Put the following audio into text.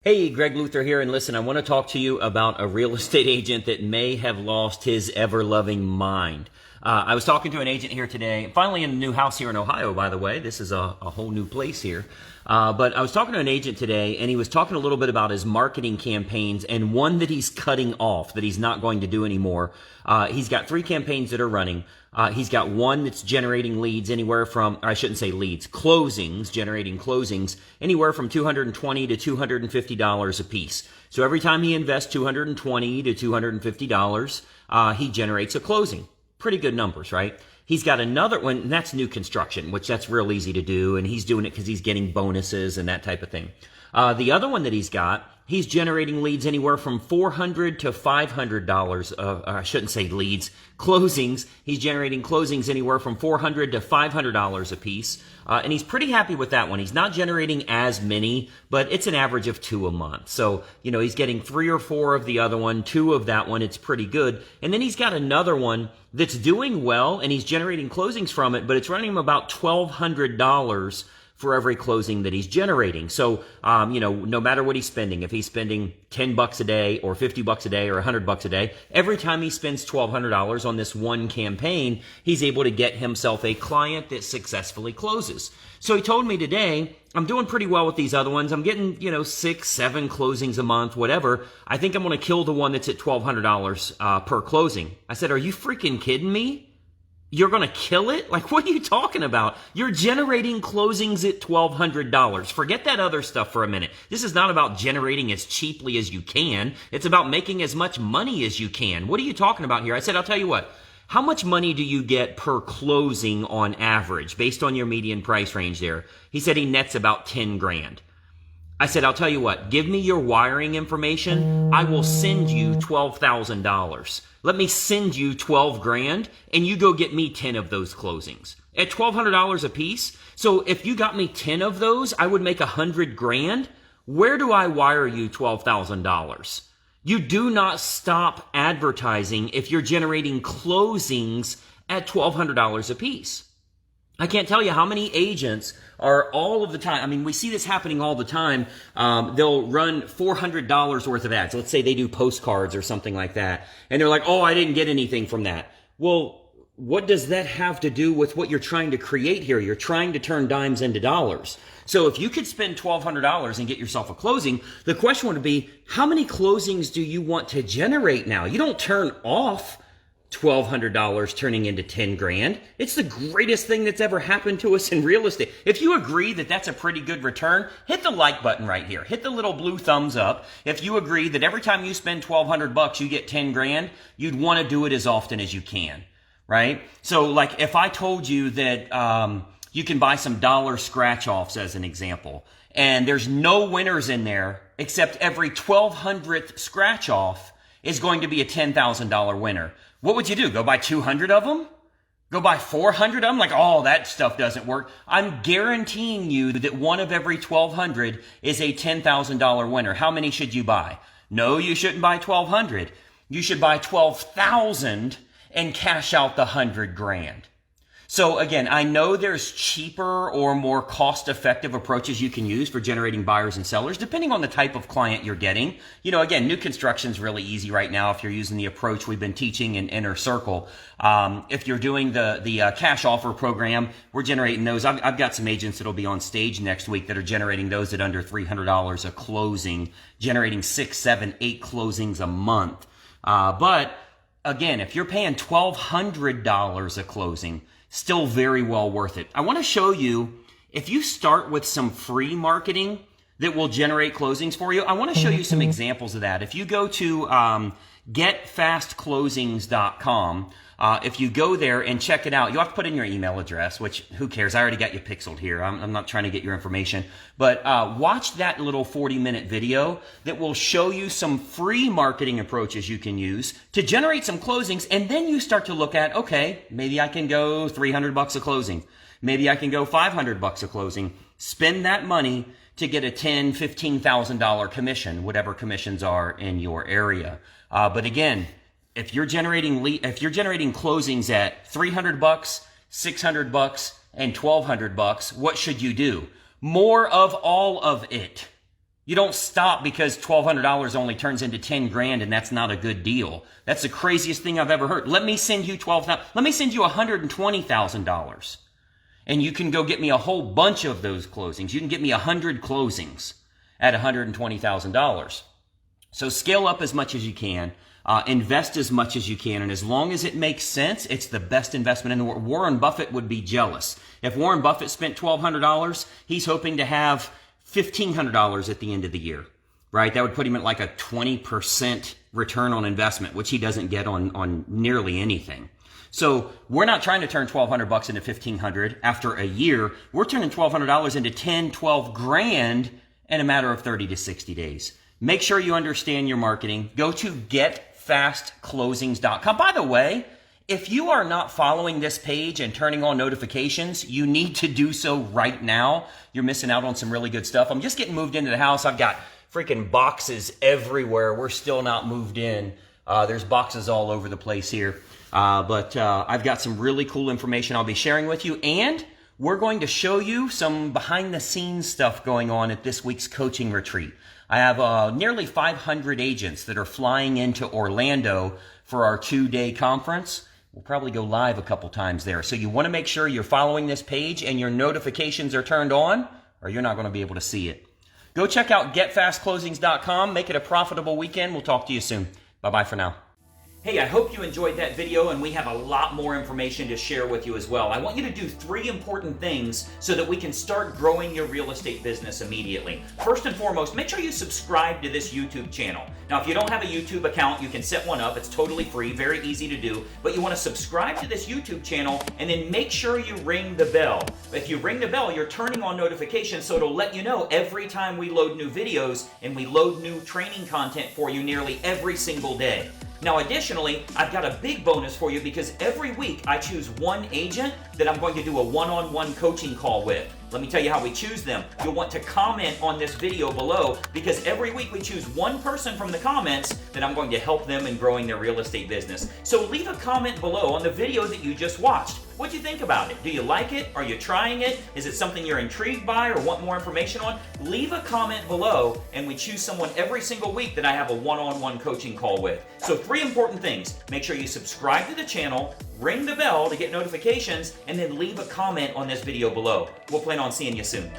Hey, Greg Luther here, and listen, I want to talk to you about a real estate agent that may have lost his ever-loving mind. I was talking to an agent here today, finally in a new house here in Ohio, by the way. This is a whole new place here. But I was talking to an agent today, and he was talking a little bit about his marketing campaigns and one that he's cutting off, that he's not going to do anymore. He's got 3 campaigns that are running. He's got one that's generating leads anywhere from, or I shouldn't say leads, closings, generating closings, anywhere from $220 to $250 a piece. So every time he invests $220 to $250, he generates a closing. Pretty good numbers, right? He's got another one, and that's new construction, which that's real easy to do, and he's doing it because he's getting bonuses and that type of thing. The other one that he's got, he's generating leads anywhere from $400 to $500. I shouldn't say leads, closings. He's generating closings anywhere from $400 to $500 a piece. And he's pretty happy with that one. He's not generating as many, but it's an average of 2 a month. So, he's getting 3 or 4 of the other one, 2 of that one. It's pretty good. And then he's got another one that's doing well, and he's generating closings from it, but it's running him about $1,200 for every closing that he's generating. So, no matter what he's spending, if he's spending $10 a day or $50 a day or $100 a day, every time he spends $1,200 on this one campaign, he's able to get himself a client that successfully closes. So he told me today, I'm doing pretty well with these other ones. I'm getting, 6, 7 closings a month, whatever. I think I'm going to kill the one that's at $1,200 per closing. I said, are you freaking kidding me? You're going to kill it? Like, what are you talking about? You're generating closings at $1,200. Forget that other stuff for a minute. This is not about generating as cheaply as you can. It's about making as much money as you can. What are you talking about here? I said, I'll tell you what. How much money do you get per closing on average based on your median price range there? He said he nets about 10 grand. I said, I'll tell you what, give me your wiring information. I will send you $12,000. Let me send you 12 grand and you go get me 10 of those closings at $1,200 a piece. So if you got me 10 of those, I would make 100 grand. Where do I wire you $12,000? You do not stop advertising if you're generating closings at $1,200 a piece. I can't tell you how many agents are all of the time. I mean, we see this happening all the time. They'll run $400 worth of ads. Let's say they do postcards or something like that. And they're like, oh, I didn't get anything from that. Well, what does that have to do with what you're trying to create here? You're trying to turn dimes into dollars. So if you could spend $1,200 and get yourself a closing, the question would be, how many closings do you want to generate now? You don't turn off $1,200 turning into 10 grand. It's the greatest thing that's ever happened to us in real estate. If you agree that that's a pretty good return, hit the like button right here. Hit the little blue thumbs up. If you agree that every time you spend $1,200 you get 10 grand, you'd want to do it as often as you can, right? So like if I told you that you can buy some dollar scratch-offs as an example, and there's no winners in there except every 1,200th scratch-off is going to be a $10,000 winner. What would you do? Go buy 200 of them? Go buy 400 of them? Like, oh, that stuff doesn't work. I'm guaranteeing you that one of every 1,200 is a $10,000 winner. How many should you buy? No, you shouldn't buy 1,200. You should buy 12,000 and cash out the 100 grand. So again, I know there's cheaper or more cost-effective approaches you can use for generating buyers and sellers, depending on the type of client you're getting. Again, new construction's really easy right now if you're using the approach we've been teaching in Inner Circle. If you're doing the cash offer program, we're generating those. I've got some agents that'll be on stage next week that are generating those at under $300 a closing, generating 6, 7, 8 closings a month. But again, if you're paying $1,200 a closing, still very well worth it. I want to show you, if you start with some free marketing that will generate closings for you, I want to show you some examples of that. If you go to getfastclosings.com, if you go there and check it out, you'll have to put in your email address, which who cares? I already got you pixeled here. I'm not trying to get your information. But watch that little 40-minute video that will show you some free marketing approaches you can use to generate some closings. And then you start to look at, okay, maybe I can go $300 a closing. Maybe I can go $500 a closing. Spend that money to get a $10,000, $15,000 commission, whatever commissions are in your area. But again, if you're generating closings at $300, $600, and $1,200, what should you do? More of all of it. You don't stop because $1,200 only turns into 10 grand and that's not a good deal. That's the craziest thing I've ever heard. Let me send you let me send you $120,000 and you can go get me a whole bunch of those closings. You can get me 100 closings at $120,000. So scale up as much as you can. Invest as much as you can, and as long as it makes sense, it's the best investment in the world. Warren Buffett would be jealous. If Warren Buffett spent $1,200, he's hoping to have $1,500 at the end of the year, right? That would put him at like a 20% return on investment, which he doesn't get on nearly anything. So we're not trying to turn $1,200 into $1,500 after a year. We're turning $1,200 into 10, 12 grand in a matter of 30 to 60 days. Make sure you understand your marketing. Go to getfastclosings.com. By the way, if you are not following this page and turning on notifications, you need to do so right now. You're missing out on some really good stuff. I'm just getting moved into the house. I've got freaking boxes everywhere. We're still not moved in. There's boxes all over the place here. But I've got some really cool information I'll be sharing with you. And we're going to show you some behind the scenes stuff going on at this week's coaching retreat. I have nearly 500 agents that are flying into Orlando for our 2-day conference. We'll probably go live a couple times there. So you want to make sure you're following this page and your notifications are turned on, or you're not going to be able to see it. Go check out getfastclosings.com. Make it a profitable weekend. We'll talk to you soon. Bye-bye for now. Hey, I hope you enjoyed that video, and we have a lot more information to share with you as well. I want you to do 3 important things so that we can start growing your real estate business immediately. First and foremost, make sure you subscribe to this YouTube channel. Now, if you don't have a YouTube account, you can set one up. It's totally free, very easy to do. But you want to subscribe to this YouTube channel, and then make sure you ring the bell. If you ring the bell, you're turning on notifications, so it'll let you know every time we load new videos, and we load new training content for you nearly every single day. Now, additionally, I've got a big bonus for you because every week I choose one agent that I'm going to do a one-on-one coaching call with. Let me tell you how we choose them. You'll want to comment on this video below because every week we choose one person from the comments that I'm going to help them in growing their real estate business. So leave a comment below on the video that you just watched. What'd you think about it? Do you like it? Are you trying it? Is it something you're intrigued by or want more information on? Leave a comment below and we choose someone every single week that I have a one-on-one coaching call with. So 3 important things. Make sure you subscribe to the channel, ring the bell to get notifications, and then leave a comment on this video below. We'll plan on seeing you soon.